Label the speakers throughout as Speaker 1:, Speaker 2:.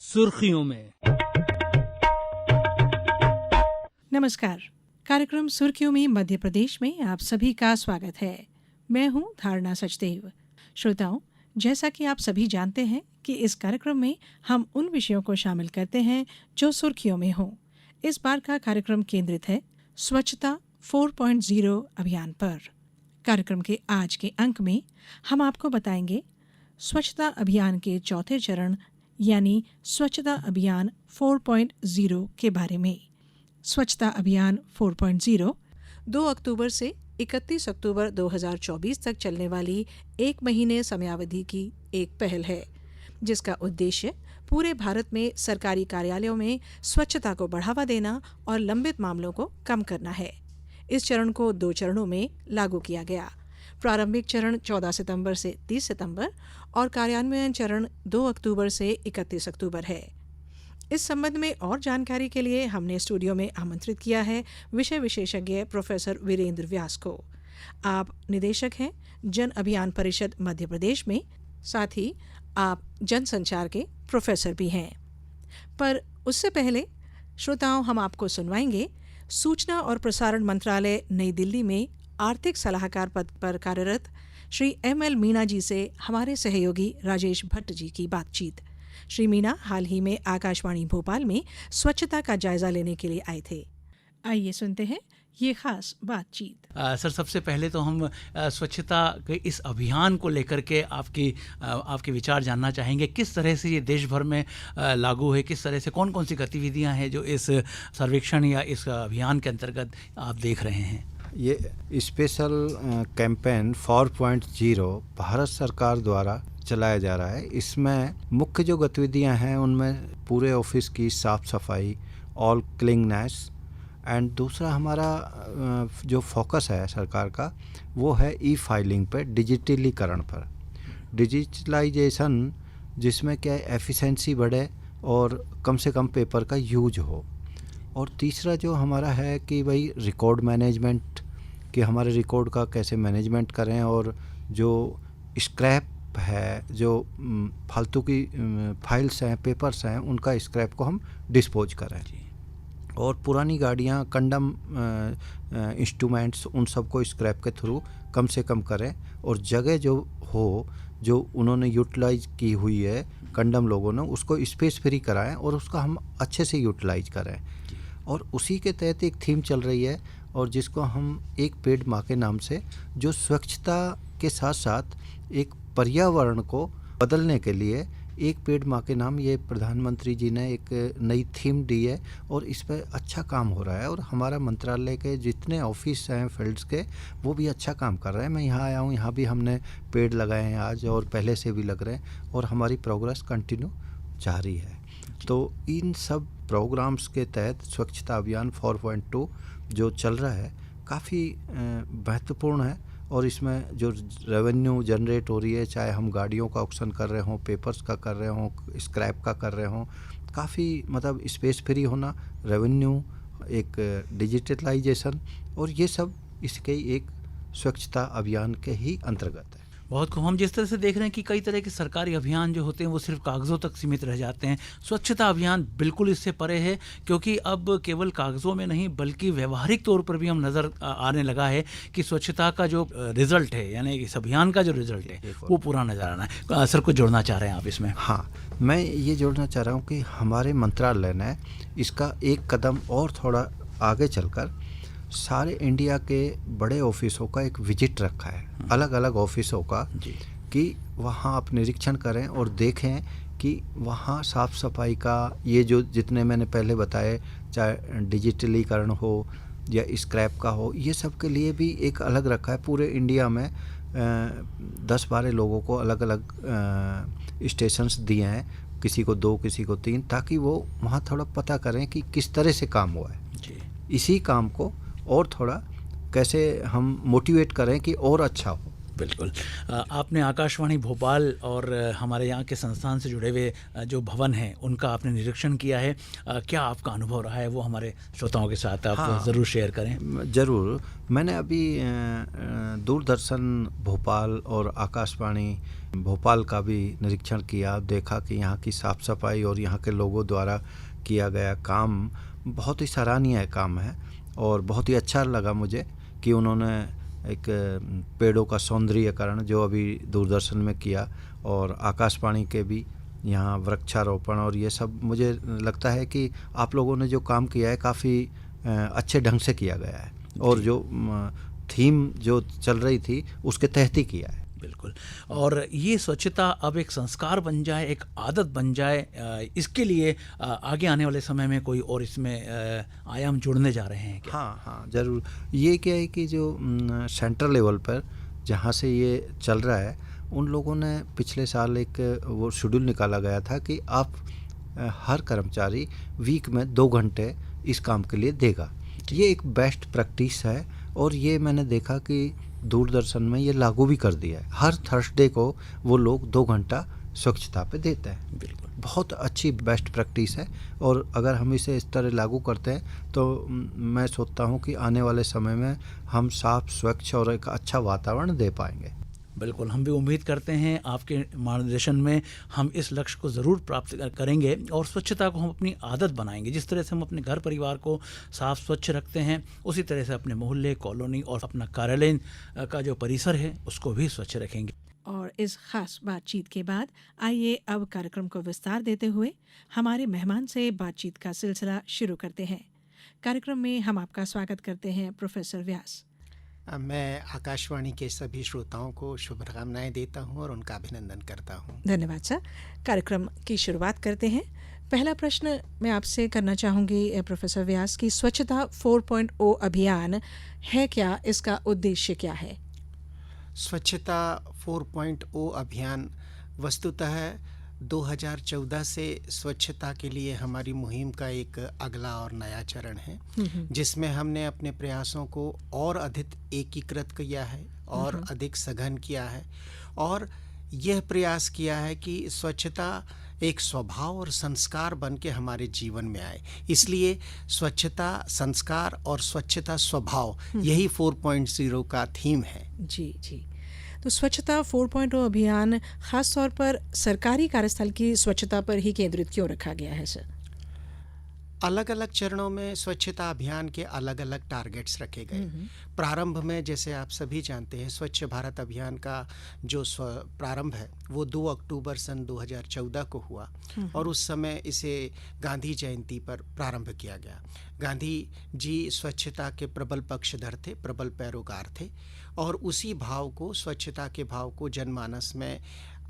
Speaker 1: सुर्खियों में।
Speaker 2: नमस्कार। कार्यक्रम सुर्खियों में मध्य प्रदेश में आप सभी का स्वागत है। मैं हूं धारणा सचदेव। श्रोताओं, जैसा कि आप सभी जानते हैं कि इस कार्यक्रम में हम उन विषयों को शामिल करते हैं जो सुर्खियों में हों। इस बार का कार्यक्रम केंद्रित है स्वच्छता 4.0 अभियान पर। कार्यक्रम के आज के अंक में हम आपको बताएंगे स्वच्छता अभियान के चौथे चरण यानी स्वच्छता अभियान 4.0 के बारे में। स्वच्छता अभियान 4.0 2 अक्टूबर से 31 अक्टूबर 2024 तक चलने वाली एक महीने समयावधि की एक पहल है, जिसका उद्देश्य पूरे भारत में सरकारी कार्यालयों में स्वच्छता को बढ़ावा देना और लंबित मामलों को कम करना है। इस चरण को 2 चरणों में लागू किया गया। प्रारंभिक चरण 14 सितंबर से 30 सितंबर और कार्यान्वयन चरण 2 अक्टूबर से 31 अक्टूबर है। इस संबंध में और जानकारी के लिए हमने स्टूडियो में आमंत्रित किया है विषय विशेषज्ञ प्रोफेसर वीरेंद्र व्यास को। आप निदेशक हैं जन अभियान परिषद मध्य प्रदेश में, साथ ही आप जनसंचार के प्रोफेसर भी हैं। पर उससे पहले श्रोताओं, हम आपको सुनवाएंगे सूचना और प्रसारण मंत्रालय नई दिल्ली में आर्थिक सलाहकार पद पर कार्यरत श्री ML मीणा जी से हमारे सहयोगी राजेश भट्ट जी की बातचीत। श्री मीणा हाल ही में आकाशवाणी भोपाल में स्वच्छता का जायजा लेने के लिए आए थे। आइए सुनते हैं ये खास बातचीत।
Speaker 1: सर, सबसे पहले तो हम स्वच्छता के इस अभियान को लेकर के आपके विचार जानना चाहेंगे। किस तरह से ये देश भर में लागू है, किस तरह से कौन कौन सी गतिविधियां हैं जो इस सर्वेक्षण या इस अभियान के अंतर्गत आप देख रहे हैं?
Speaker 3: ये स्पेशल कैंपेन 4.0 भारत सरकार द्वारा चलाया जा रहा है। इसमें मुख्य जो गतिविधियां हैं उनमें पूरे ऑफिस की साफ सफाई, ऑल क्लीननेस, एंड दूसरा हमारा जो फोकस है सरकार का वो है ई-फाइलिंग पे, डिजिटलीकरण पर, डिजिटलाइजेशन, जिसमें क्या एफिशिएंसी बढ़े और कम से कम पेपर का यूज हो। और तीसरा जो हमारा है कि भाई रिकॉर्ड मैनेजमेंट, कि हमारे रिकॉर्ड का कैसे मैनेजमेंट करें और जो स्क्रैप है, जो फालतू की फाइल्स हैं, पेपर्स हैं, उनका स्क्रैप को हम डिस्पोज करें। और पुरानी गाड़ियाँ, कंडम इंस्ट्रूमेंट्स, उन सबको स्क्रैप के थ्रू कम से कम करें और जगह जो हो जो उन्होंने यूटिलाइज की हुई है कंडम लोगों ने, उसको स्पेस फ्री कराएं और उसका हम अच्छे से यूटिलाइज करें। और उसी के तहत एक थीम चल रही है और जिसको हम एक पेड़ माँ के नाम से, जो स्वच्छता के साथ साथ एक पर्यावरण को बदलने के लिए एक पेड़ माँ के नाम, ये प्रधानमंत्री जी ने एक नई थीम दी है और इस पर अच्छा काम हो रहा है। और हमारा मंत्रालय के जितने ऑफिस हैं फील्ड्स के, वो भी अच्छा काम कर रहे हैं। मैं यहाँ आया हूँ, यहाँ भी हमने पेड़ लगाए हैं आज और पहले से भी लग रहे हैं और हमारी प्रोग्रेस कंटिन्यू जारी है। तो इन सब प्रोग्राम्स के तहत स्वच्छता अभियान 4.2 जो चल रहा है काफ़ी महत्वपूर्ण है। और इसमें जो रेवेन्यू जनरेट हो रही है, चाहे हम गाड़ियों का ऑक्शन कर रहे हों, पेपर्स का कर रहे हों, स्क्रैप का कर रहे हों, काफ़ी मतलब स्पेस फ्री होना, रेवेन्यू, एक डिजिटलाइजेशन, और ये सब इसके एक स्वच्छता अभियान के ही अंतर्गत है।
Speaker 1: बहुत खूब। हम जिस तरह से देख रहे हैं कि कई तरह के सरकारी अभियान जो होते हैं वो सिर्फ कागज़ों तक सीमित रह जाते हैं, स्वच्छता अभियान बिल्कुल इससे परे है, क्योंकि अब केवल कागज़ों में नहीं बल्कि व्यवहारिक तौर पर भी हम नज़र आने लगा है कि स्वच्छता का जो रिज़ल्ट है, यानी इस अभियान का जो रिज़ल्ट है वो पूरा नज़र आना है। सर, कुछ जोड़ना चाह रहे हैं आप इसमें?
Speaker 3: हाँ, मैं ये जोड़ना चाह रहा हूँ कि हमारे मंत्रालय ने इसका एक कदम और थोड़ा आगे चलकर सारे इंडिया के बड़े ऑफिसों का एक विजिट रखा है, अलग अलग ऑफिसों का जी, कि वहाँ आप निरीक्षण करें और देखें कि वहाँ साफ़ सफाई का ये जो जितने मैंने पहले बताए, चाहे डिजिटलीकरण हो या स्क्रैप का हो, ये सब के लिए भी एक अलग रखा है। पूरे इंडिया में 10-12 लोगों को अलग अलग स्टेशंस दिए हैं, किसी को 2, किसी को 3, ताकि वो वहाँ थोड़ा पता करें कि किस तरह से काम हुआ है जी। इसी काम को और थोड़ा कैसे हम मोटिवेट करें कि और अच्छा हो।
Speaker 1: बिल्कुल। आपने आकाशवाणी भोपाल और हमारे यहाँ के संस्थान से जुड़े हुए जो भवन हैं उनका आपने निरीक्षण किया है। क्या आपका अनुभव रहा है वो हमारे श्रोताओं के साथ आप
Speaker 3: हाँ,
Speaker 1: ज़रूर शेयर करें।
Speaker 3: ज़रूर। मैंने अभी दूरदर्शन भोपाल और आकाशवाणी भोपाल का भी निरीक्षण किया, देखा कि यहाँ की साफ़ सफाई और यहाँ के लोगों द्वारा किया गया काम बहुत ही सराहनीय काम है। और बहुत ही अच्छा लगा मुझे कि उन्होंने एक पेड़ों का सौंदर्यीकरण जो अभी दूरदर्शन में किया, और आकाशवाणी के भी यहाँ वृक्षारोपण, और ये सब मुझे लगता है कि आप लोगों ने जो काम किया है काफ़ी अच्छे ढंग से किया गया है, और जो थीम जो चल रही थी उसके तहत ही किया है।
Speaker 1: बिल्कुल। और ये स्वच्छता अब एक संस्कार बन जाए, एक आदत बन जाए, इसके लिए आगे आने वाले समय में कोई और इसमें आयाम जुड़ने जा रहे हैं क्या?
Speaker 3: हाँ, ज़रूर। ये क्या है कि जो सेंट्रल लेवल पर जहाँ से ये चल रहा है, उन लोगों ने पिछले साल एक वो शेड्यूल निकाला गया था कि आप हर कर्मचारी वीक में 2 घंटे इस काम के लिए देगा। ये एक बेस्ट प्रैक्टिस है, और ये मैंने देखा कि दूरदर्शन में ये लागू भी कर दिया है। हर थर्सडे को वो लोग 2 घंटा स्वच्छता पे देते हैं।
Speaker 1: बिल्कुल,
Speaker 3: बहुत अच्छी बेस्ट प्रैक्टिस है, और अगर हम इसे इस तरह लागू करते हैं तो मैं सोचता हूँ कि आने वाले समय में हम साफ, स्वच्छ और एक अच्छा वातावरण दे पाएंगे।
Speaker 1: बिल्कुल। हम भी उम्मीद करते हैं आपके मार्गदर्शन में हम इस लक्ष्य को ज़रूर प्राप्त करेंगे और स्वच्छता को हम अपनी आदत बनाएंगे। जिस तरह से हम अपने घर परिवार को साफ़ स्वच्छ रखते हैं, उसी तरह से अपने मोहल्ले, कॉलोनी और अपना कार्यालय का जो परिसर है उसको भी स्वच्छ रखेंगे।
Speaker 2: और इस खास बातचीत के बाद आइए अब कार्यक्रम को विस्तार देते हुए हमारे मेहमान से बातचीत का सिलसिला शुरू करते हैं। कार्यक्रम में हम आपका स्वागत करते हैं प्रोफेसर व्यास।
Speaker 4: मैं आकाशवाणी के सभी श्रोताओं को शुभकामनाएं देता हूं और उनका अभिनंदन करता हूं।
Speaker 2: धन्यवाद सर। कार्यक्रम की शुरुआत करते हैं। पहला प्रश्न मैं आपसे करना चाहूँगी प्रोफेसर व्यास की स्वच्छता 4.0 अभियान है क्या, इसका उद्देश्य क्या है?
Speaker 4: स्वच्छता 4.0 अभियान वस्तुतः 2014 से स्वच्छता के लिए हमारी मुहिम का एक अगला और नया चरण है, जिसमें हमने अपने प्रयासों को और अधिक एकीकृत किया है और अधिक सघन किया है, और यह प्रयास किया है कि स्वच्छता एक स्वभाव और संस्कार बन के हमारे जीवन में आए। इसलिए स्वच्छता संस्कार और स्वच्छता स्वभाव, यही 4.0 का थीम है।
Speaker 2: जी जी। तो स्वच्छता 4.0 अभियान खास तौर पर सरकारी कार्यस्थल की स्वच्छता पर ही केंद्रित क्यों रखा गया है सर?
Speaker 4: अलग अलग चरणों में स्वच्छता अभियान के अलग अलग टारगेट्स रखे गए। प्रारंभ में, जैसे आप सभी जानते हैं, स्वच्छ भारत अभियान का जो प्रारंभ है वो 2 अक्टूबर सन 2014 को हुआ, और उस समय इसे गांधी जयंती पर प्रारंभ किया गया। गांधी जी स्वच्छता के प्रबल पक्षधर थे, प्रबल पैरोकार थे, और उसी भाव को, स्वच्छता के भाव को जनमानस में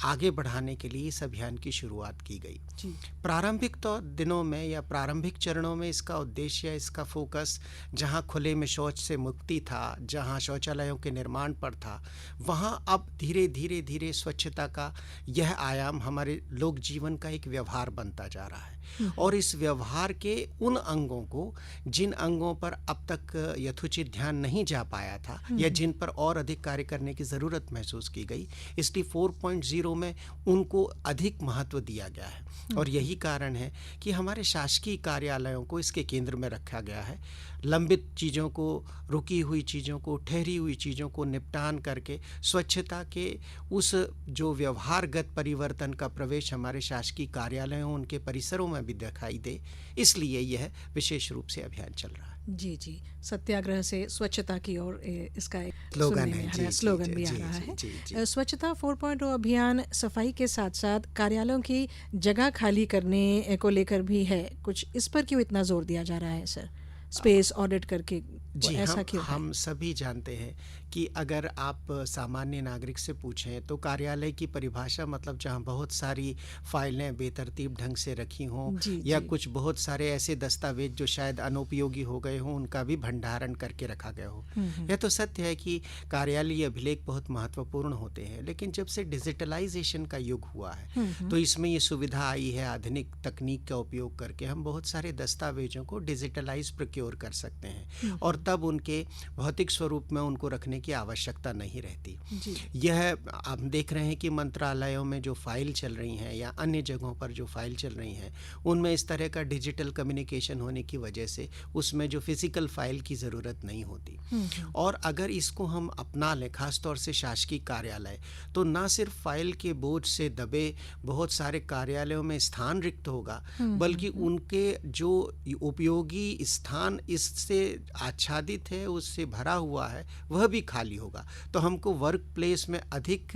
Speaker 4: आगे बढ़ाने के लिए इस अभियान की शुरुआत की गई। प्रारंभिक तो दिनों में या प्रारंभिक चरणों में इसका उद्देश्य, इसका फोकस जहां खुले में शौच से मुक्ति था, जहां शौचालयों के निर्माण पर था, वहां अब धीरे धीरे धीरे स्वच्छता का यह आयाम हमारे लोक जीवन का एक व्यवहार बनता जा रहा है। और इस व्यवहार के उन अंगों को, जिन अंगों पर अब तक यथोचित ध्यान नहीं जा पाया था या जिन पर और अधिक कार्य करने की ज़रूरत महसूस की गई, इसलिए 4.0 में उनको अधिक महत्व दिया गया है। और यही कारण है कि हमारे शासकीय कार्यालयों को इसके केंद्र में रखा गया है। लंबित चीज़ों को, रुकी हुई चीज़ों को, ठहरी हुई चीज़ों को निपटान करके स्वच्छता के उस जो व्यवहारगत परिवर्तन का प्रवेश हमारे शासकीय कार्यालयों, उनके परिसरों में भी दिखाई दे, इसलिए यह विशेष रूप से अभियान चल रहा है।
Speaker 2: जी जी। सत्याग्रह से स्वच्छता की ओर इसका एक
Speaker 4: स्लोगन है,
Speaker 2: स्लोगन भी आ रहा है। स्वच्छता 4.0 अभियान सफाई के साथ साथ कार्यालयों की जगह खाली करने को लेकर भी है कुछ, इस पर क्यों इतना जोर दिया जा रहा है सर? स्पेस ऑडिट करके
Speaker 4: जी,
Speaker 2: ऐसा क्यों?
Speaker 4: हम सभी जानते हैं कि अगर आप सामान्य नागरिक से पूछें तो कार्यालय की परिभाषा मतलब जहां बहुत सारी फाइलें बेतरतीब ढंग से रखी हों या कुछ बहुत सारे ऐसे दस्तावेज जो शायद अनुपयोगी हो गए हों, उनका भी भंडारण करके रखा गया हो। यह तो सत्य है कि कार्यालयीय अभिलेख बहुत महत्वपूर्ण होते हैं, लेकिन जब से डिजिटलाइजेशन का युग हुआ है तो इसमें ये सुविधा आई है, आधुनिक तकनीक का उपयोग करके हम बहुत सारे दस्तावेजों को डिजिटलाइज प्रोक्योर कर सकते हैं। और तब उनके भौतिक स्वरूप में उनको रखने की आवश्यकता नहीं रहती।
Speaker 2: जी।
Speaker 4: यह आप देख रहे हैं कि मंत्रालयों में जो फाइल चल रही हैं या अन्य जगहों पर जो फाइल चल रही हैं, उनमें इस तरह का डिजिटल कम्युनिकेशन होने की वजह से उसमें जो फिजिकल फाइल की ज़रूरत नहीं होती। और अगर इसको हम अपना लें, खास तौर से शासकीय कार्यालय, तो ना सिर्फ फाइल के बोझ से दबे बहुत सारे कार्यालयों में स्थान रिक्त होगा, बल्कि उनके जो उपयोगी स्थान इससे आच्छादित है, उससे भरा हुआ है, वह भी खाली होगा। तो हमको वर्क प्लेस में अधिक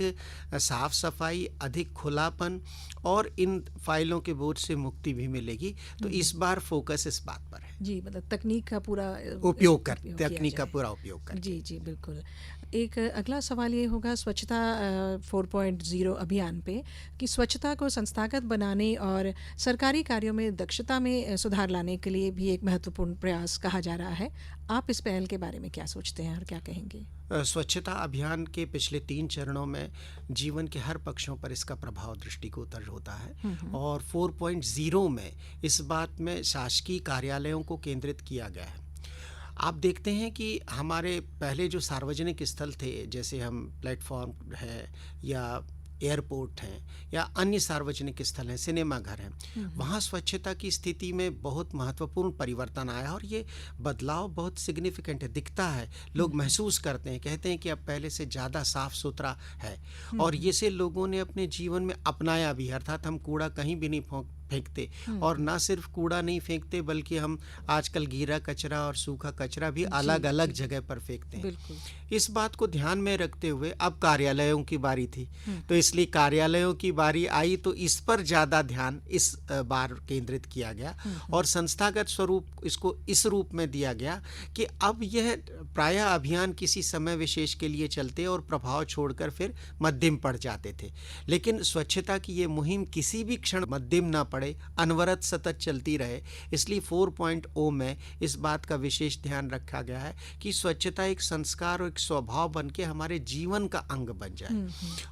Speaker 4: साफ सफाई, अधिक खुलापन और इन फाइलों के बोझ से मुक्ति भी मिलेगी। तो इस बार फोकस इस बात पर है।
Speaker 2: जी, मतलब तकनीक का पूरा
Speaker 4: उपयोग
Speaker 2: किया
Speaker 4: तकनीक का
Speaker 2: जाए।
Speaker 4: पूरा उपयोग कर।
Speaker 2: जी जी, बिल्कुल। एक अगला सवाल ये होगा स्वच्छता 4.0 अभियान पे, कि स्वच्छता को संस्थागत बनाने और सरकारी कार्यों में दक्षता में सुधार लाने के लिए भी एक महत्वपूर्ण प्रयास कहा जा रहा है। आप इस पहल के बारे में क्या सोचते हैं और क्या कहेंगे?
Speaker 4: स्वच्छता अभियान के पिछले 3 चरणों में जीवन के हर पक्षों पर इसका प्रभाव दृष्टिगोचर होता है, और 4.0 में इस बात में शासकीय कार्यालयों को केंद्रित किया गया है। आप देखते हैं कि हमारे पहले जो सार्वजनिक स्थल थे, जैसे हम प्लेटफॉर्म है या एयरपोर्ट हैं या अन्य सार्वजनिक स्थल हैं, सिनेमा घर हैं, वहाँ स्वच्छता की स्थिति में बहुत महत्वपूर्ण परिवर्तन आया और ये बदलाव बहुत सिग्निफिकेंट है, दिखता है, लोग महसूस करते हैं, कहते हैं कि अब पहले से ज़्यादा साफ सुथरा है। और ये से लोगों ने अपने जीवन में अपनाया भी, अर्थात हम कूड़ा कहीं भी नहीं फेंकते, और ना सिर्फ कूड़ा नहीं फेंकते बल्कि हम आजकल गीला कचरा और सूखा कचरा भी अलग अलग जगह पर फेंकते हैं। इस बात को ध्यान में रखते हुए अब कार्यालयों की बारी थी, तो इसलिए कार्यालयों की बारी आई तो इस पर ज़्यादा ध्यान इस बार केंद्रित किया गया और संस्थागत स्वरूप इसको इस रूप में दिया गया कि अब यह प्रायः अभियान किसी समय विशेष के लिए चलते और प्रभाव छोड़कर फिर मध्यम पड़ जाते थे, लेकिन स्वच्छता की ये मुहिम किसी भी क्षण मध्यम ना पड़े, अनवरत सतत चलती रहे। इसलिए 4.0 में इस बात का विशेष ध्यान रखा गया है कि स्वच्छता एक संस्कार और एक स्वभाव बन के हमारे जीवन का अंग बन जाए,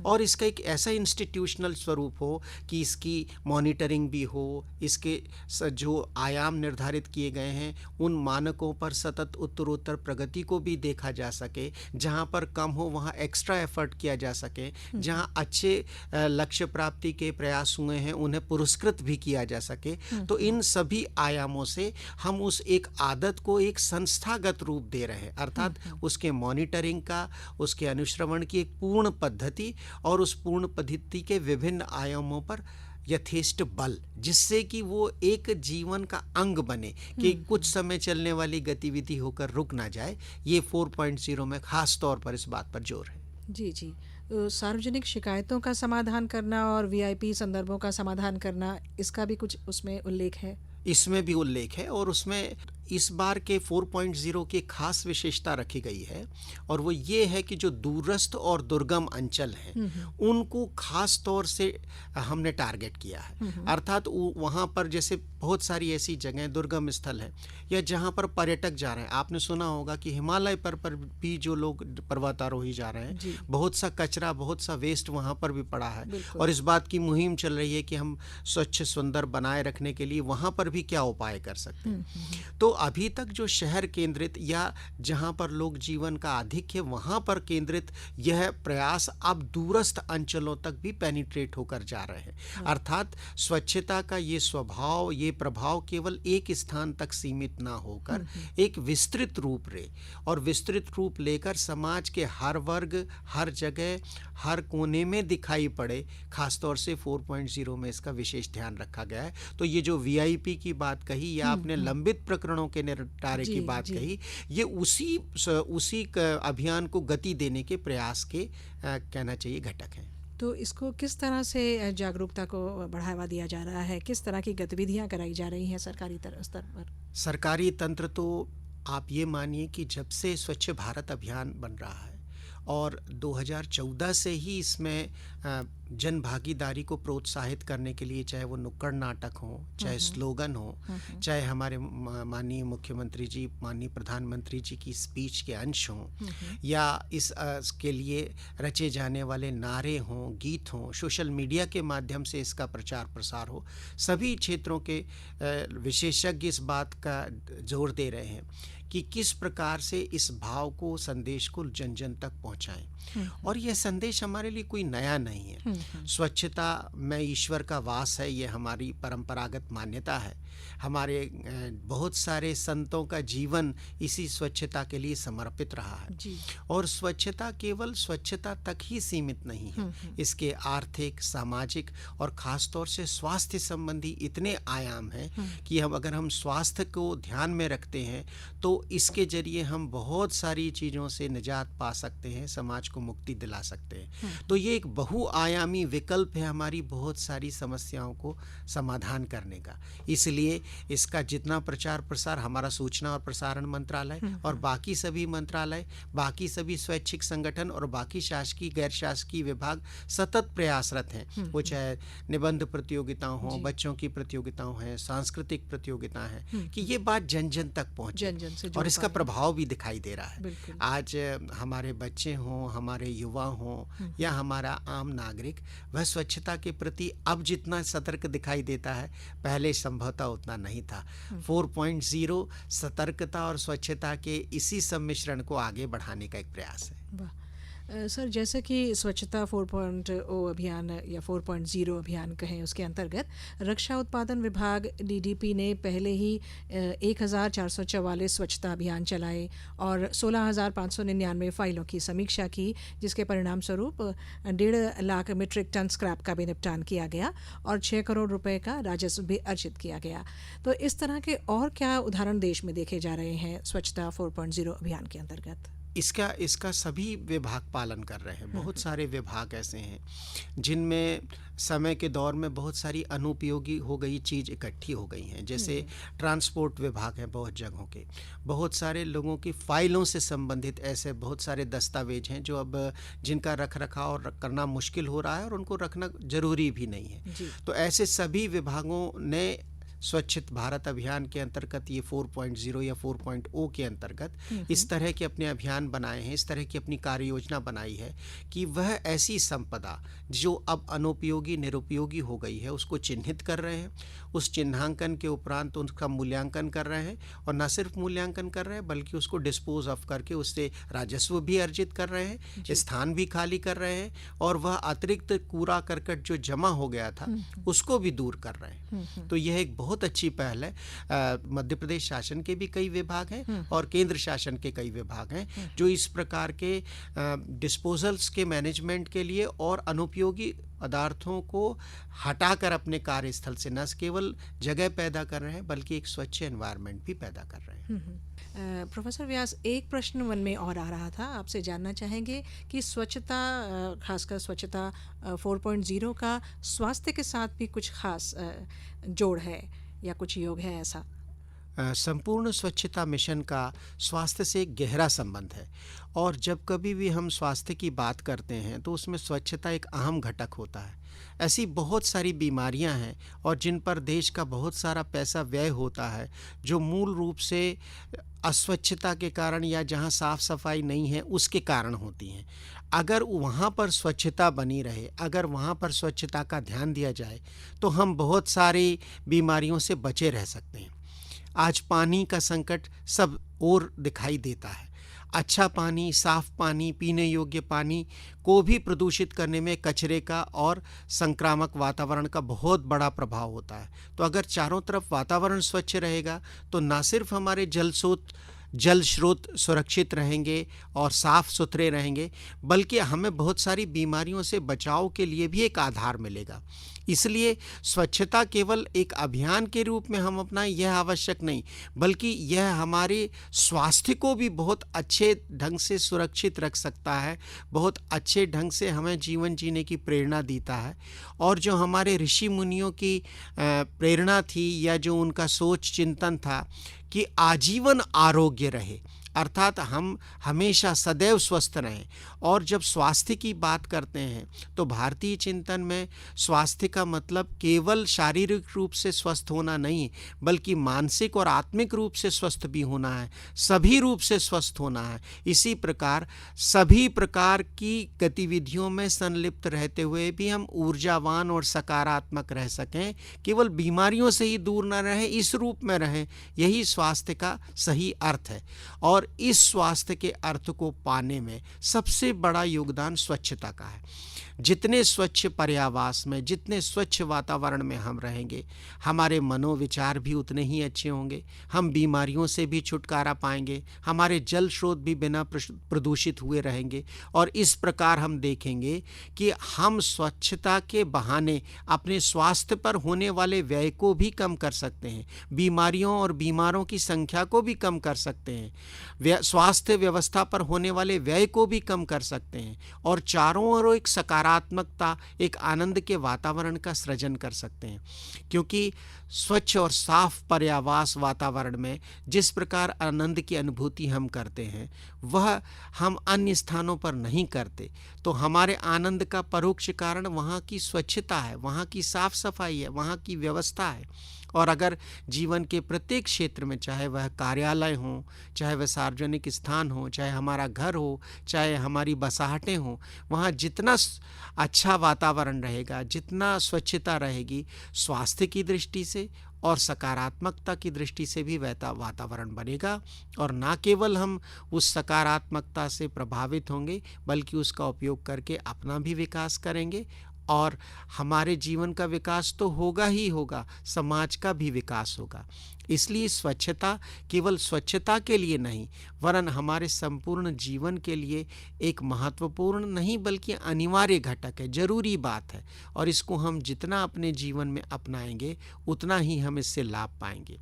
Speaker 4: और इसका एक ऐसा इंस्टीट्यूशनल स्वरूप हो कि इसकी मॉनिटरिंग भी हो, इसके जो आयाम निर्धारित किए गए हैं उन मानकों पर सतत उत्तरोत्तर प्रगति को भी देखा जा सके, जहाँ पर कम हो वहाँ एक्स्ट्रा एफर्ट किया जा सके, जहाँ अच्छे लक्ष्य प्राप्ति के प्रयास हुए हैं उन्हें पुरस्कृत भी किया जा सके। तो इन सभी आयामों से हम उस एक आदत को एक संस्थागत रूप दे रहे हैं, अर्थात उसके मॉनिटरिंग का, उसके अनुश्रवण की एक पूर्ण पद्धति और उस पूर्ण पद्धति के विभिन्न आयामों पर यथेष्ट बल, जिससे कि वो एक जीवन का अंग बने, कि कुछ समय चलने वाली गतिविधि होकर रुक ना जाए। ये 4.0 में खास तौर पर इस बात पर जोर है।
Speaker 2: जी जी, सार्वजनिक शिकायतों का समाधान करना और वीआईपी संदर्भों का समाधान करना, इसका भी कुछ उसमें उल्लेख है?
Speaker 4: इसमें भी उल्लेख है, और उसमें इस बार के 4.0 की खास विशेषता रखी गई है, और वो ये है कि जो दूरस्थ और दुर्गम अंचल हैं उनको खास तौर से हमने टारगेट किया है। अर्थात वहाँ पर जैसे बहुत सारी ऐसी जगह दुर्गम स्थल है या जहाँ पर पर्यटक जा रहे हैं, आपने सुना होगा कि हिमालय पर भी जो लोग पर्वतारोही जा रहे हैं, बहुत सा कचरा, बहुत सा वेस्ट वहाँ पर भी पड़ा है, और इस बात की मुहिम चल रही है कि हम स्वच्छ सुंदर बनाए रखने के लिए वहाँ पर भी क्या उपाय कर सकते हैं। तो अभी तक जो शहर केंद्रित या जहाँ पर लोग जीवन का अधिक है वहाँ पर केंद्रित यह प्रयास अब दूरस्थ अंचलों तक भी पेनिट्रेट होकर जा रहे हैं। अर्थात स्वच्छता का ये स्वभाव, ये प्रभाव केवल एक स्थान तक सीमित ना होकर एक विस्तृत रूप ले, और विस्तृत रूप लेकर समाज के हर वर्ग, हर जगह, हर कोने में दिखाई पड़े। खासतौर से 4.0 में इसका विशेष ध्यान रखा गया है। तो ये जो वीआईपी की बात कही या आपने लंबित प्रकरणों के निपटारे की बात कही, ये उसी अभियान को गति देने के प्रयास के कहना चाहिए घटक हैं।
Speaker 2: तो इसको किस तरह से जागरूकता को बढ़ावा दिया जा रहा है, किस तरह की गतिविधियां कराई जा रही हैं सरकारी स्तर पर?
Speaker 4: सरकारी तंत्र तो आप ये मानिए कि जब से स्वच्छ भारत अभियान बन रहा है और 2014 से ही इसमें जन भागीदारी को प्रोत्साहित करने के लिए, चाहे वो नुक्कड़ नाटक हो, चाहे स्लोगन हो, चाहे हमारे माननीय मुख्यमंत्री जी, माननीय प्रधानमंत्री जी की स्पीच के अंश हों, या इसके लिए रचे जाने वाले नारे हों, गीत हों, सोशल मीडिया के माध्यम से इसका प्रचार प्रसार हो, सभी क्षेत्रों के विशेषज्ञ इस बात का जोर दे रहे हैं कि किस प्रकार से इस भाव को, संदेश को जन जन तक पहुंचाएं। और यह संदेश हमारे लिए कोई नया नहीं है। स्वच्छता में ईश्वर का वास है, ये हमारी परंपरागत मान्यता है। हमारे बहुत सारे संतों का जीवन इसी स्वच्छता के लिए समर्पित रहा है। और स्वच्छता केवल स्वच्छता तक ही सीमित नहीं है, इसके आर्थिक, सामाजिक और खास तौर से स्वास्थ्य संबंधी इतने आयाम हैं कि अगर हम स्वास्थ्य को ध्यान में रखते हैं तो इसके जरिए हम बहुत सारी चीज़ों से निजात पा सकते हैं, समाज को मुक्ति दिला सकते हैं। तो ये एक बहुआयामी विकल्प है हमारी बहुत सारी समस्याओं को समाधान करने का। इसलिए इसका जितना प्रचार प्रसार हमारा सूचना और प्रसारण मंत्रालय और बाकी सभी मंत्रालय, बाकी सभी स्वैच्छिक संगठन और बाकी शासकीय गैर शासकीय विभाग सतत प्रयासरत हैं। वो चाहे निबंध प्रतियोगिताओं हो, बच्चों की प्रतियोगिताओं हैं, सांस्कृतिक प्रतियोगिता हैं, कि ये बात जन जन तक पहुंचे,
Speaker 2: जन से
Speaker 4: और इसका प्रभाव भी दिखाई दे रहा है। आज हमारे बच्चे हों, हमारे युवा हों या हमारा आम नागरिक, वह स्वच्छता के प्रति अब जितना सतर्क दिखाई देता है, पहले संभवतः उतना नहीं था। 4.0 सतर्कता और स्वच्छता के इसी सम्मिश्रण को आगे बढ़ाने का एक प्रयास है।
Speaker 2: सर, जैसे कि स्वच्छता 4.0 अभियान या 4.0 अभियान कहें, उसके अंतर्गत रक्षा उत्पादन विभाग डीडीपी ने पहले ही 1444 स्वच्छता अभियान चलाए और 16,599 फाइलों की समीक्षा की, जिसके परिणाम स्वरूप 1.5 लाख मीट्रिक टन स्क्रैप का भी निपटान किया गया और 6 करोड़ रुपए का राजस्व भी अर्जित किया गया। तो इस तरह के और क्या उदाहरण देश में देखे जा रहे हैं स्वच्छता 4.0 अभियान के अंतर्गत?
Speaker 4: इसका सभी विभाग पालन कर रहे हैं। बहुत सारे विभाग ऐसे हैं जिनमें समय के दौर में बहुत सारी अनुपयोगी हो गई चीज़ इकट्ठी हो गई हैं। जैसे ट्रांसपोर्ट विभाग है, बहुत जगहों के बहुत सारे लोगों की फाइलों से संबंधित ऐसे बहुत सारे दस्तावेज हैं जो अब जिनका रख रखाव करना मुश्किल हो रहा है और उनको रखना जरूरी भी नहीं है। तो ऐसे सभी विभागों ने स्वच्छ भारत अभियान के अंतर्गत, ये 4.0 या 4.0 के अंतर्गत इस तरह के अपने अभियान बनाए हैं, इस तरह की अपनी कार्य योजना बनाई है कि वह ऐसी संपदा जो अब अनुपयोगी, निरुपयोगी हो गई है, उसको चिन्हित कर रहे हैं। उस चिन्हांकन के उपरांत उसका मूल्यांकन कर रहे हैं, और न सिर्फ मूल्यांकन कर रहे हैं बल्कि उसको डिस्पोज ऑफ करके उससे राजस्व भी अर्जित कर रहे हैं, स्थान भी खाली कर रहे हैं, और वह अतिरिक्त कूड़ा करकट जो जमा हो गया था उसको भी दूर कर रहे हैं। तो यह एक बहुत अच्छी पहल है। मध्य प्रदेश शासन के भी कई विभाग हैं और केंद्र शासन के कई विभाग हैं जो इस प्रकार के डिस्पोजल्स के मैनेजमेंट के लिए और अनुपयोगी पदार्थों को हटाकर अपने कार्यस्थल से न केवल जगह पैदा कर रहे हैं बल्कि एक स्वच्छ एनवायरनमेंट भी पैदा कर रहे हैं।
Speaker 2: प्रोफेसर व्यास, एक प्रश्न मन में और आ रहा था, आपसे जानना चाहेंगे कि स्वच्छता, खासकर स्वच्छता 4.0 का स्वास्थ्य के साथ भी कुछ खास जोड़ है या कुछ योग है ऐसा?
Speaker 4: संपूर्ण स्वच्छता मिशन का स्वास्थ्य से एक गहरा संबंध है, और जब कभी भी हम स्वास्थ्य की बात करते हैं तो उसमें स्वच्छता एक अहम घटक होता है। ऐसी बहुत सारी बीमारियां हैं और जिन पर देश का बहुत सारा पैसा व्यय होता है, जो मूल रूप से अस्वच्छता के कारण या जहां साफ सफाई नहीं है उसके कारण होती हैं। अगर वहाँ पर स्वच्छता बनी रहे, अगर वहाँ पर स्वच्छता का ध्यान दिया जाए तो हम बहुत सारी बीमारियों से बचे रह सकते हैं। आज पानी का संकट सब और दिखाई देता है। अच्छा पानी, साफ पानी, पीने योग्य पानी को भी प्रदूषित करने में कचरे का और संक्रामक वातावरण का बहुत बड़ा प्रभाव होता है। तो अगर चारों तरफ वातावरण स्वच्छ रहेगा तो न सिर्फ हमारे जल स्रोत सुरक्षित रहेंगे और साफ सुथरे रहेंगे, बल्कि हमें बहुत सारी बीमारियों से बचाव के लिए भी एक आधार मिलेगा। इसलिए स्वच्छता केवल एक अभियान के रूप में हम अपनाएं यह आवश्यक नहीं, बल्कि यह हमारे स्वास्थ्य को भी बहुत अच्छे ढंग से सुरक्षित रख सकता है, बहुत अच्छे ढंग से हमें जीवन जीने की प्रेरणा देता है। और जो हमारे ऋषि मुनियों की प्रेरणा थी या जो उनका सोच चिंतन था कि आजीवन आरोग्य रहे, अर्थात हम हमेशा सदैव स्वस्थ रहें। और जब स्वास्थ्य की बात करते हैं तो भारतीय चिंतन में स्वास्थ्य का मतलब केवल शारीरिक रूप से स्वस्थ होना नहीं, बल्कि मानसिक और आत्मिक रूप से स्वस्थ भी होना है, सभी रूप से स्वस्थ होना है। इसी प्रकार सभी प्रकार की गतिविधियों में संलिप्त रहते हुए भी हम ऊर्जावान और सकारात्मक रह सकें, केवल बीमारियों से ही दूर न रहें, इस रूप में रहें, यही स्वास्थ्य का सही अर्थ है। और इस स्वास्थ्य के अर्थ को पाने में सबसे बड़ा योगदान स्वच्छता का है। जितने स्वच्छ पर्यावास में, जितने स्वच्छ वातावरण में हम रहेंगे, हमारे मनोविचार भी उतने ही अच्छे होंगे, हम बीमारियों से भी छुटकारा पाएंगे, हमारे जल स्रोत भी बिना प्रदूषित हुए रहेंगे। और इस प्रकार हम देखेंगे कि हम स्वच्छता के बहाने अपने स्वास्थ्य पर होने वाले व्यय को भी कम कर सकते हैं, बीमारियों और बीमारों की संख्या को भी कम कर सकते हैं, स्वास्थ्य व्यवस्था पर होने वाले व्यय को भी कम कर सकते हैं, और चारों ओर एक सकारात्मकता, एक आनंद के वातावरण का सृजन कर सकते हैं। क्योंकि स्वच्छ और साफ पर्यावास वातावरण में जिस प्रकार आनंद की अनुभूति हम करते हैं, वह हम अन्य स्थानों पर नहीं करते। तो हमारे आनंद का परोक्ष कारण वहाँ की स्वच्छता है, वहाँ की साफ सफाई है, वहाँ की व्यवस्था है। और अगर जीवन के प्रत्येक क्षेत्र में, चाहे वह कार्यालय हो, चाहे वह सार्वजनिक स्थान हो, चाहे हमारा घर हो, चाहे हमारी बसाहटें हों, वहाँ जितना अच्छा वातावरण रहेगा, जितना स्वच्छता रहेगी, स्वास्थ्य की दृष्टि से और सकारात्मकता की दृष्टि से भी वैसा वातावरण बनेगा। और ना केवल हम उस सकारात्मकता से प्रभावित होंगे, बल्कि उसका उपयोग करके अपना भी विकास करेंगे। और हमारे जीवन का विकास तो होगा ही होगा, समाज का भी विकास होगा। इसलिए स्वच्छता केवल स्वच्छता के लिए नहीं, वरन हमारे संपूर्ण जीवन के लिए एक महत्वपूर्ण नहीं बल्कि अनिवार्य घटक है, जरूरी बात है। और इसको हम जितना अपने जीवन में अपनाएंगे, उतना ही हम इससे लाभ पाएंगे।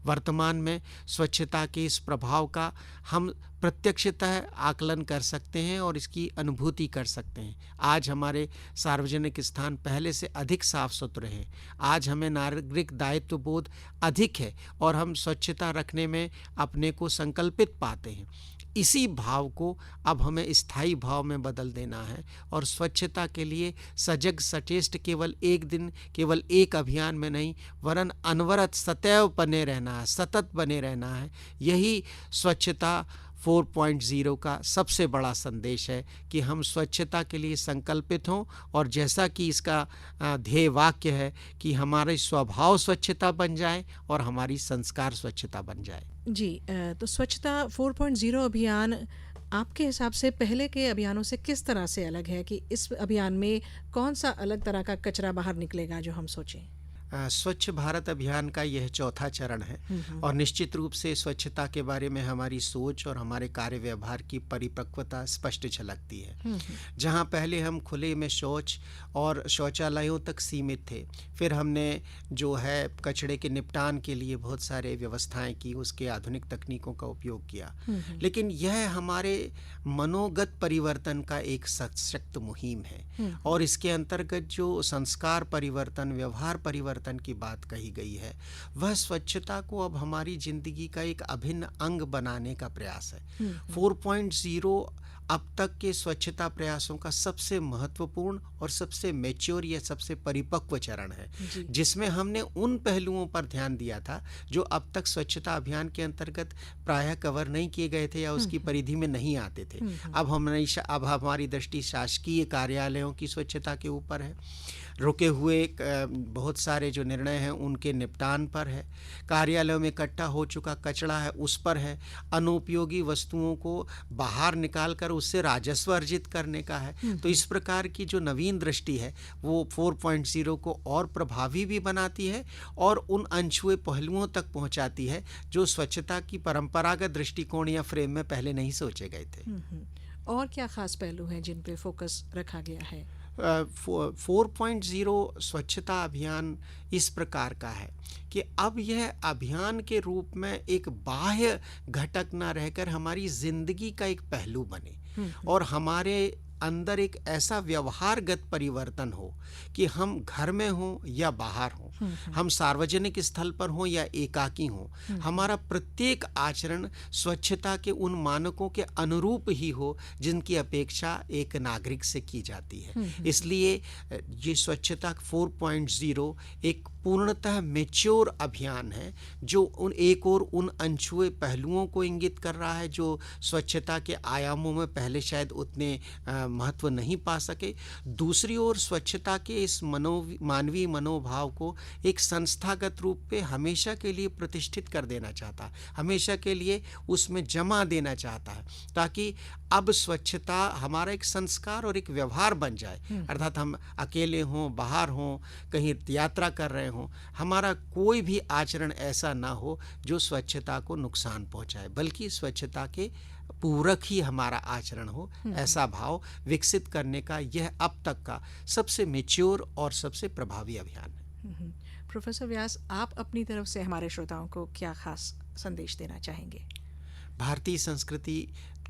Speaker 4: वर्तमान में स्वच्छता के इस प्रभाव का हम प्रत्यक्षतः आकलन कर सकते हैं और इसकी अनुभूति कर सकते हैं। आज हमारे सार्वजनिक स्थान पहले से अधिक साफ सुथरे हैं। आज हमें नागरिक दायित्व बोध अधिक है और हम स्वच्छता रखने में अपने को संकल्पित पाते हैं। इसी भाव को अब हमें स्थायी भाव में बदल देना है और स्वच्छता के लिए सजग सचेष्ट केवल एक दिन, केवल एक अभियान में नहीं, वरन अनवरत सदैव बने रहना है, सतत बने रहना है। यही स्वच्छता 4.0 का सबसे बड़ा संदेश है कि हम स्वच्छता के लिए संकल्पित हों। और जैसा कि इसका ध्येय वाक्य है कि हमारे स्वभाव स्वच्छता बन जाए और हमारी संस्कार स्वच्छता बन जाए।
Speaker 2: जी, तो स्वच्छता 4.0 अभियान आपके हिसाब से पहले के अभियानों से किस तरह से अलग है कि इस अभियान में कौन सा अलग तरह का कचरा बाहर निकलेगा जो हम सोचें?
Speaker 4: स्वच्छ भारत अभियान का यह चौथा चरण है और निश्चित रूप से स्वच्छता के बारे में हमारी सोच और हमारे कार्य व्यवहार की परिपक्वता स्पष्ट झलकती है। जहां पहले हम खुले में शौच और शौचालयों तक सीमित थे, फिर हमने जो है कचरे के निपटान के लिए बहुत सारे व्यवस्थाएं की, उसके आधुनिक तकनीकों का उपयोग किया। लेकिन यह हमारे मनोगत परिवर्तन का एक सशक्त मुहिम है और इसके अंतर्गत जो संस्कार परिवर्तन, व्यवहार परिवर्तन की बात कही गई है, वह स्वच्छता को अब हमारी जिंदगी का एक अभिन्न अंग बनाने का प्रयास है। 4.0 अब तक के स्वच्छता प्रयासों का सबसे महत्वपूर्ण और सबसे मैच्योर या सबसे परिपक्व चरण है, जिसमें हमने उन पहलुओं पर ध्यान दिया था जो अब तक स्वच्छता अभियान के अंतर्गत प्रायः कवर नहीं किए गए थे या उसकी परिधि में नहीं आते थे। अब हमारी दृष्टि शासकीय कार्यालयों की स्वच्छता के ऊपर है, रुके हुए बहुत सारे जो निर्णय हैं उनके निपटान पर है, कार्यालयों में इकट्ठा हो चुका कचरा है उस पर है, अनुपयोगी वस्तुओं को बाहर निकालकर उससे राजस्व अर्जित करने का है। तो इस प्रकार की जो नवीन दृष्टि है वो 4.0 को और प्रभावी भी बनाती है और उन अनछुए पहलुओं तक पहुंचाती है जो स्वच्छता की परंपरागत दृष्टिकोण या फ्रेम में पहले नहीं सोचे गए थे।
Speaker 2: और क्या खास पहलू हैं जिन पे फोकस रखा गया है?
Speaker 4: 4.0 स्वच्छता अभियान इस प्रकार का है कि अब यह अभियान के रूप में एक बाह्य घटक ना रहकर हमारी जिंदगी का एक पहलू बने और हमारे अंदर एक ऐसा व्यवहारगत परिवर्तन हो कि हम घर में हों या बाहर हों, हम सार्वजनिक स्थल पर हों या एकाकी हों, हमारा प्रत्येक आचरण स्वच्छता के उन मानकों के अनुरूप ही हो जिनकी अपेक्षा एक नागरिक से की जाती है। इसलिए ये स्वच्छता 4.0 एक पूर्णतः मैच्योर अभियान है जो एक और उन अनछुए पहलुओं को इंगित कर रहा है जो स्वच्छता के आयामों में पहले शायद उतने महत्व नहीं पा सके। दूसरी ओर स्वच्छता के इस मानवीय मनोभाव को एक संस्थागत रूप पे हमेशा के लिए प्रतिष्ठित कर देना चाहता है, हमेशा के लिए उसमें जमा देना चाहता है, ताकि अब स्वच्छता हमारा एक संस्कार और एक व्यवहार बन जाए। अर्थात हम अकेले हों, बाहर हों, कहीं यात्रा कर रहे हों, हमारा कोई भी आचरण ऐसा ना हो जो स्वच्छता को नुकसान पहुंचाए, बल्कि स्वच्छता के पूरक ही हमारा आचरण हो, ऐसा भाव विकसित करने का यह अब तक का सबसे मैच्योर और सबसे प्रभावी अभियान है।
Speaker 2: प्रोफेसर व्यास, आप अपनी तरफ से हमारे श्रोताओं को क्या खास संदेश देना चाहेंगे?
Speaker 4: भारतीय संस्कृति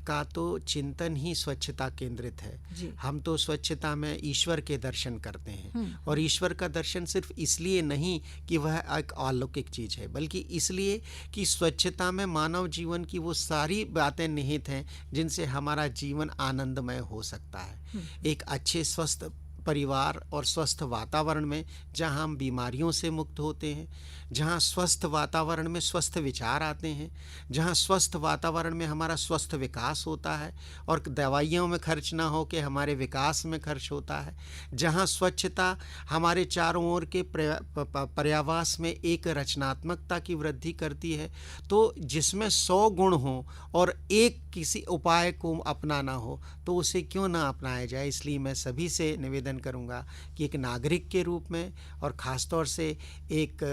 Speaker 4: का तो चिंतन ही स्वच्छता केंद्रित है। हम तो स्वच्छता में ईश्वर के दर्शन करते हैं, और ईश्वर का दर्शन सिर्फ इसलिए नहीं कि वह एक अलौकिक चीज है, बल्कि इसलिए कि स्वच्छता में मानव जीवन की वो सारी बातें निहित हैं जिनसे हमारा जीवन आनंदमय हो सकता है। एक अच्छे स्वस्थ परिवार और स्वस्थ वातावरण में जहाँ हम बीमारियों से मुक्त होते हैं, जहाँ स्वस्थ वातावरण में स्वस्थ विचार आते हैं, जहाँ स्वस्थ वातावरण में हमारा स्वस्थ विकास होता है और दवाइयों में खर्च ना हो के हमारे विकास में खर्च होता है, जहाँ स्वच्छता हमारे चारों ओर के पर्यावास में एक रचनात्मकता की वृद्धि करती है, तो जिसमें 100 गुण हो और एक किसी उपाय को अपनाना हो तो उसे क्यों ना अपनाया जाए। इसलिए मैं सभी से निवेदन करूंगा कि एक नागरिक के रूप में और ख़ासतौर से एक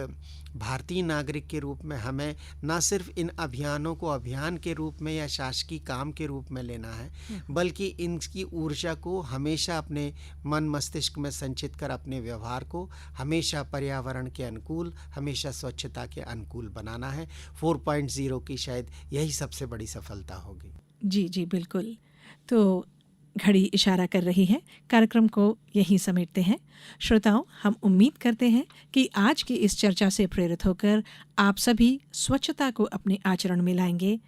Speaker 4: भारतीय नागरिक के रूप में हमें न सिर्फ इन अभियानों को अभियान के रूप में या शासकीय काम के रूप में लेना है, बल्कि इनकी ऊर्जा को हमेशा अपने मन मस्तिष्क में संचित कर अपने व्यवहार को हमेशा पर्यावरण के अनुकूल, हमेशा स्वच्छता के अनुकूल बनाना है। 4.0 की शायद यही सबसे बड़ी सफलता होगी।
Speaker 2: जी जी बिल्कुल। तो घड़ी इशारा कर रही है, कार्यक्रम को यहीं समेटते हैं। श्रोताओं, हम उम्मीद करते हैं कि आज की इस चर्चा से प्रेरित होकर आप सभी स्वच्छता को अपने आचरण में लाएंगे,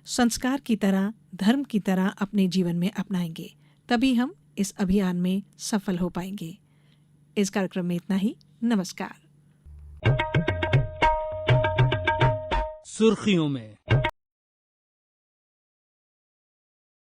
Speaker 2: संस्कार की तरह, धर्म की तरह अपने जीवन में अपनाएंगे, तभी हम इस अभियान में सफल हो पाएंगे। इस कार्यक्रम में इतना ही। नमस्कार।
Speaker 1: सुर्खियों में